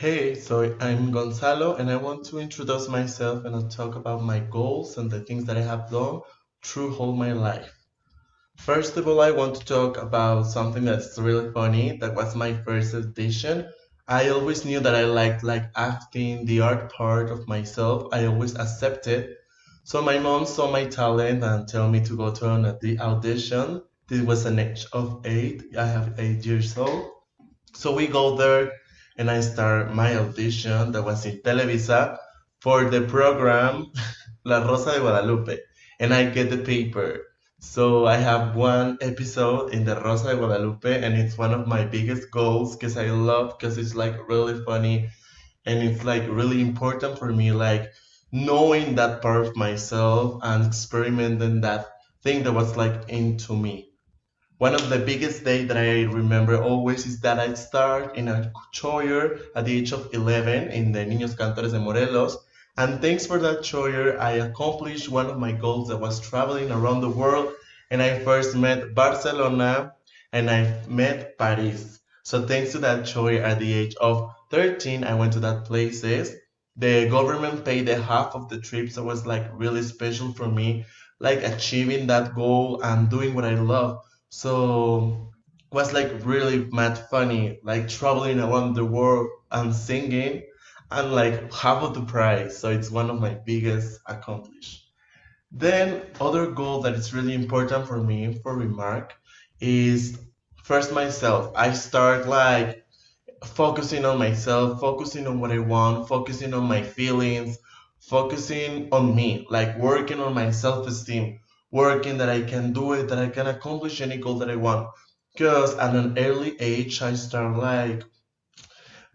Hey, so I'm Gonzalo, and I want to introduce myself and I'll talk about my goals and the things that I have done through all my life. First of all, I want to talk about something that's really funny. That was my first audition. I always knew that I liked like acting, the art part of myself. I always accepted. So my mom saw my talent and told me to go to the audition. This was an age of 8. I have 8 years old. So we go there and I start my audition that was in Televisa for the program La Rosa de Guadalupe. And I get the paper. So I have one episode in the Rosa de Guadalupe and it's one of my biggest goals because I love because it's like really funny and it's like really important for me like knowing that part of myself and experimenting that thing that was like into me. One of the biggest days that I remember always is that I start in a choir at the age of 11 in the Niños Cantores de Morelos. And thanks for that choir, I accomplished one of my goals that was traveling around the world. And I first met Barcelona and I met Paris. So thanks to that choir at the age of 13, I went to that places. The government paid the half of the trip, so it was like really special for me, like achieving that goal and doing what I love. So was like really mad funny, like traveling around the world and singing and like half of the prize. So it's one of my biggest accomplishments. Then other goal that is really important for me for remark is first myself. I start like focusing on myself, focusing on what I want, focusing on my feelings, focusing on me, like working on my self esteem, working that I can do it, that I can accomplish any goal that I want. Because at an early age, I start like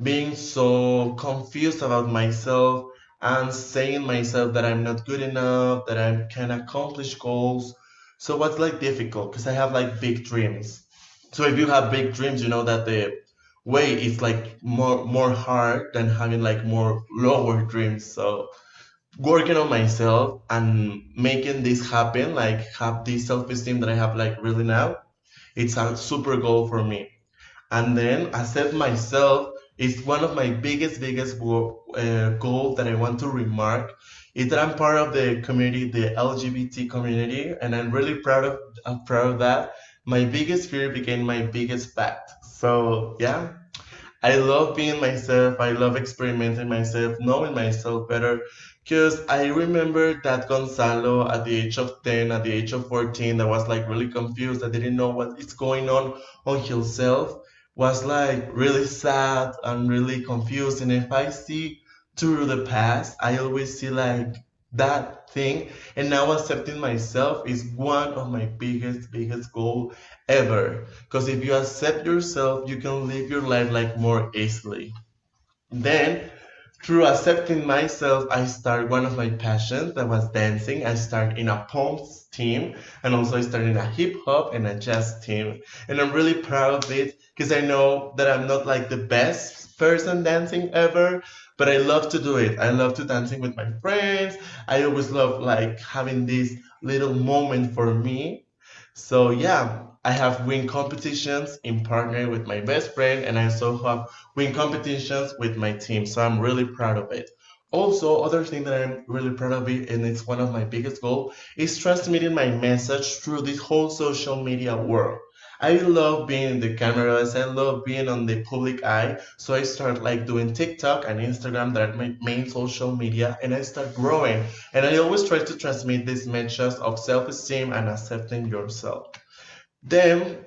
being so confused about myself and saying myself that I'm not good enough, that I can accomplish goals. So what's like difficult? Because I have like big dreams. So if you have big dreams, you know that the way is like more hard than having like more lower dreams. So working on myself and making this happen, like have this self-esteem that I have like really now, it's a super goal for me. And then accept myself is one of my biggest goal that I want to remark is that I'm part of the community, the LGBT community, and I'm really proud of that. My biggest fear became my biggest fact. So yeah, I love being myself. I love experimenting myself, knowing myself better. Because I remember that Gonzalo at the age of 10, at the age of 14, that was like really confused. I didn't know what is going on himself. Was like really sad and really confused. And if I see through the past, I always see like that thing. And now accepting myself is one of my biggest goal ever. Because if you accept yourself, you can live your life like more easily. Then, through accepting myself, I start one of my passions that was dancing. I start in a pumps team and also I started in a hip hop and a jazz team. And I'm really proud of it because I know that I'm not like the best person dancing ever, but I love to do it. I love to dancing with my friends. I always love like having this little moment for me. So yeah, I have win competitions in partner with my best friend, and I also have win competitions with my team. So I'm really proud of it. Also, other thing that I'm really proud of it, and it's one of my biggest goals, is transmitting my message through this whole social media world. I love being in the cameras. I love being on the public eye. So I start like doing TikTok and Instagram that are my main social media, and I start growing. And I always try to transmit this message of self-esteem and accepting yourself. Then,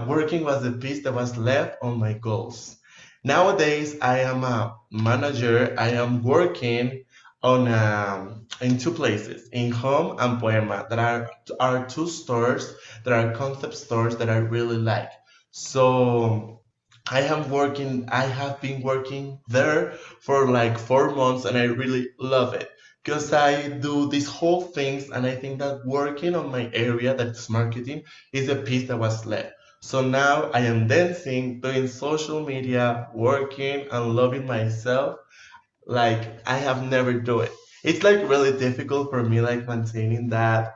working was the piece that was left on my goals. Nowadays, I am a manager. I am working on in two places, in Home and Poema, that are two stores that are concept stores that I really like. So I have been working there for like 4 months and I really love it because I do these whole things and I think that working on my area, that's marketing, is a piece that was left. So now I am dancing, doing social media, working and loving myself like I have never do it. It's like really difficult for me like maintaining that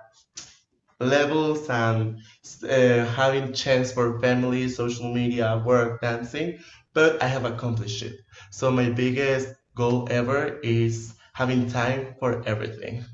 levels and having chance for family, social media, work, dancing, but I have accomplished it. So my biggest goal ever is having time for everything.